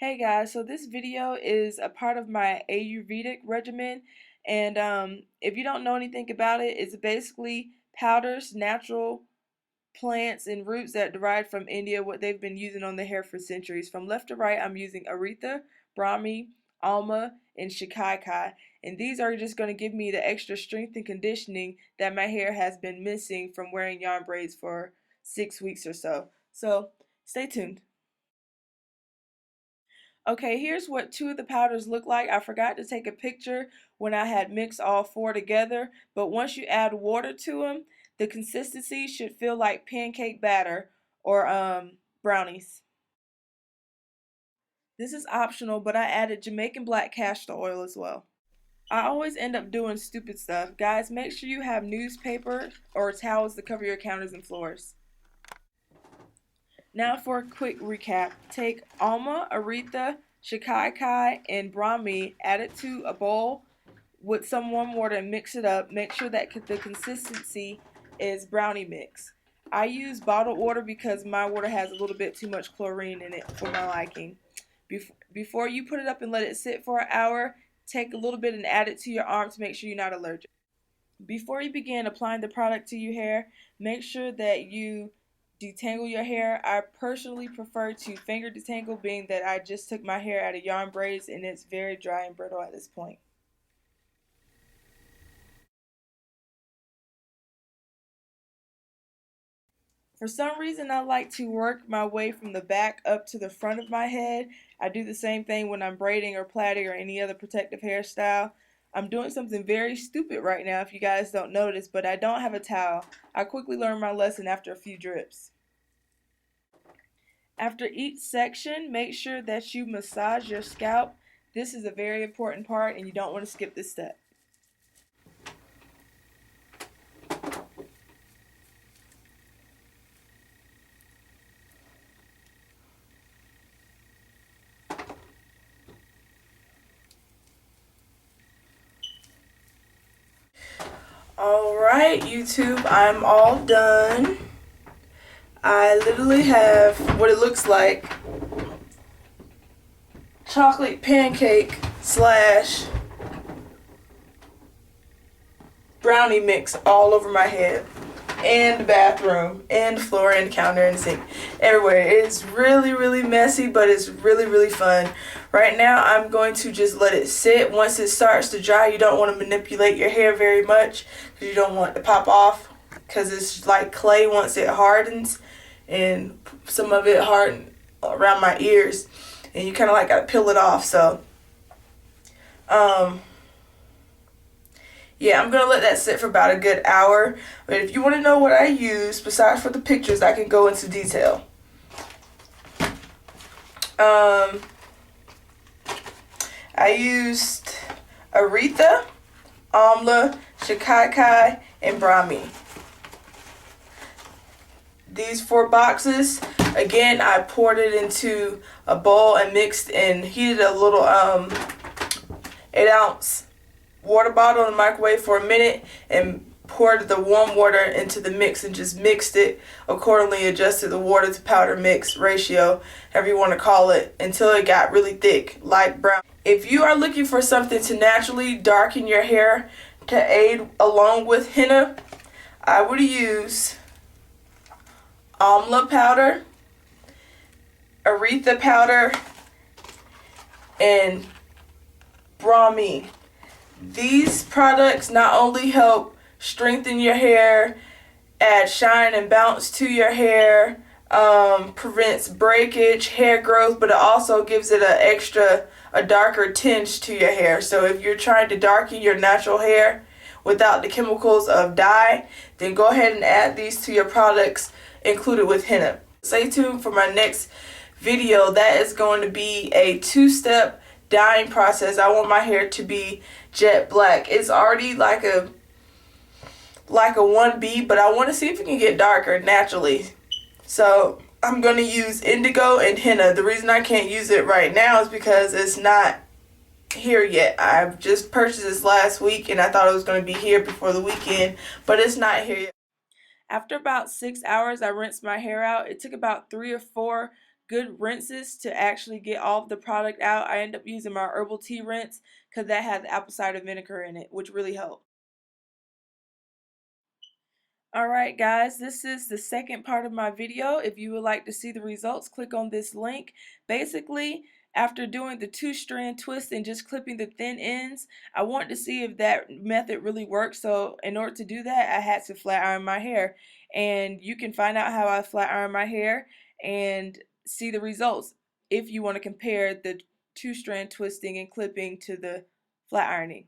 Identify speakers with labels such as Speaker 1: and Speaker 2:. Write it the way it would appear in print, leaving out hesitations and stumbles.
Speaker 1: Hey guys, so this video is a part of my Ayurvedic regimen, and if you don't know anything about it, it's basically powders, natural plants and roots that derived from India, what they've been using on the hair for centuries. From left to right, I'm using Aritha, Brahmi, Alma, and Shikakai, and these are just going to give me the extra strength and conditioning that my hair has been missing from wearing yarn braids for 6 weeks or so. So stay tuned. Okay, here's what two of the powders look like. I forgot to take a picture when I had mixed all four together, but once you add water to them, the consistency should feel like pancake batter or brownies. This is optional, but I added Jamaican black castor oil as well. I always end up doing stupid stuff. Guys, make sure you have newspaper or towels to cover your counters and floors. Now for a quick recap. Take Alma, Aritha, Shikakai, and Brahmi, add it to a bowl with some warm water and mix it up. Make sure that the consistency is brownie mix. I use bottled water because my water has a little bit too much chlorine in it for my liking. Before you put it up and let it sit for an hour, take a little bit and add it to your arm to make sure you're not allergic. Before you begin applying the product to your hair, make sure that you detangle your hair. I personally prefer to finger detangle, being that I just took my hair out of yarn braids and it's very dry and brittle at this point. For some reason, I like to work my way from the back up to the front of my head. I do the same thing when I'm braiding or plaiting or any other protective hairstyle. I'm doing something very stupid right now if you guys don't notice, but I don't have a towel. I quickly learned my lesson after a few drips. After each section, make sure that you massage your scalp. This is a very important part and you don't want to skip this step. Alright, YouTube, I'm all done. I literally have what it looks like. Chocolate pancake slash brownie mix all over my head and the bathroom and the floor and the counter and the sink. Everywhere. It's really messy, but it's really fun. Right now I'm going to just let it sit. Once it starts to dry, you don't want to manipulate your hair very much because you don't want it to pop off, because it's like clay once it hardens, and some of it hardened around my ears and you kind of like got to peel it off. So yeah, I'm going to let that sit for about a good hour. But if you want to know what I use, besides for the pictures, I can go into detail. I used Aritha, Amla, Shikakai, and Brahmi. These 4 boxes, again, I poured it into a bowl and mixed and heated a little 8-ounce water bottle in the microwave for a minute and poured the warm water into the mix and just mixed it accordingly, adjusted the water to powder mix ratio, however you want to call it, until it got really thick, light brown. If you are looking for something to naturally darken your hair to aid along with henna, I would use Alma Powder, Aritha Powder, and Brahmi. These products not only help strengthen your hair, add shine and bounce to your hair, prevents breakage, hair growth, but it also gives it a darker tinge to your hair. So if you're trying to darken your natural hair without the chemicals of dye, then go ahead and add these to your products included with henna. Stay tuned for my next video. That is going to be a 2-step dyeing process. I want my hair to be jet black. It's already like a 1B, but I want to see if it can get darker naturally. So I'm going to use indigo and henna. The reason I can't use it right now is because it's not here yet. I've just purchased this last week and I thought it was going to be here before the weekend, but it's not here yet. After about 6 hours, I rinsed my hair out. It took about 3 or 4 good rinses to actually get all of the product out. I end up using my Herbal Tea Rinse because that has apple cider vinegar in it, which really helps. Alright guys, this is the second part of my video. If you would like to see the results, click on this link. Basically, after doing the 2-strand twist and just clipping the thin ends, I wanted to see if that method really works. So in order to do that, I had to flat iron my hair. And you can find out how I flat iron my hair and see the results if you want to compare the 2-strand twisting and clipping to the flat ironing.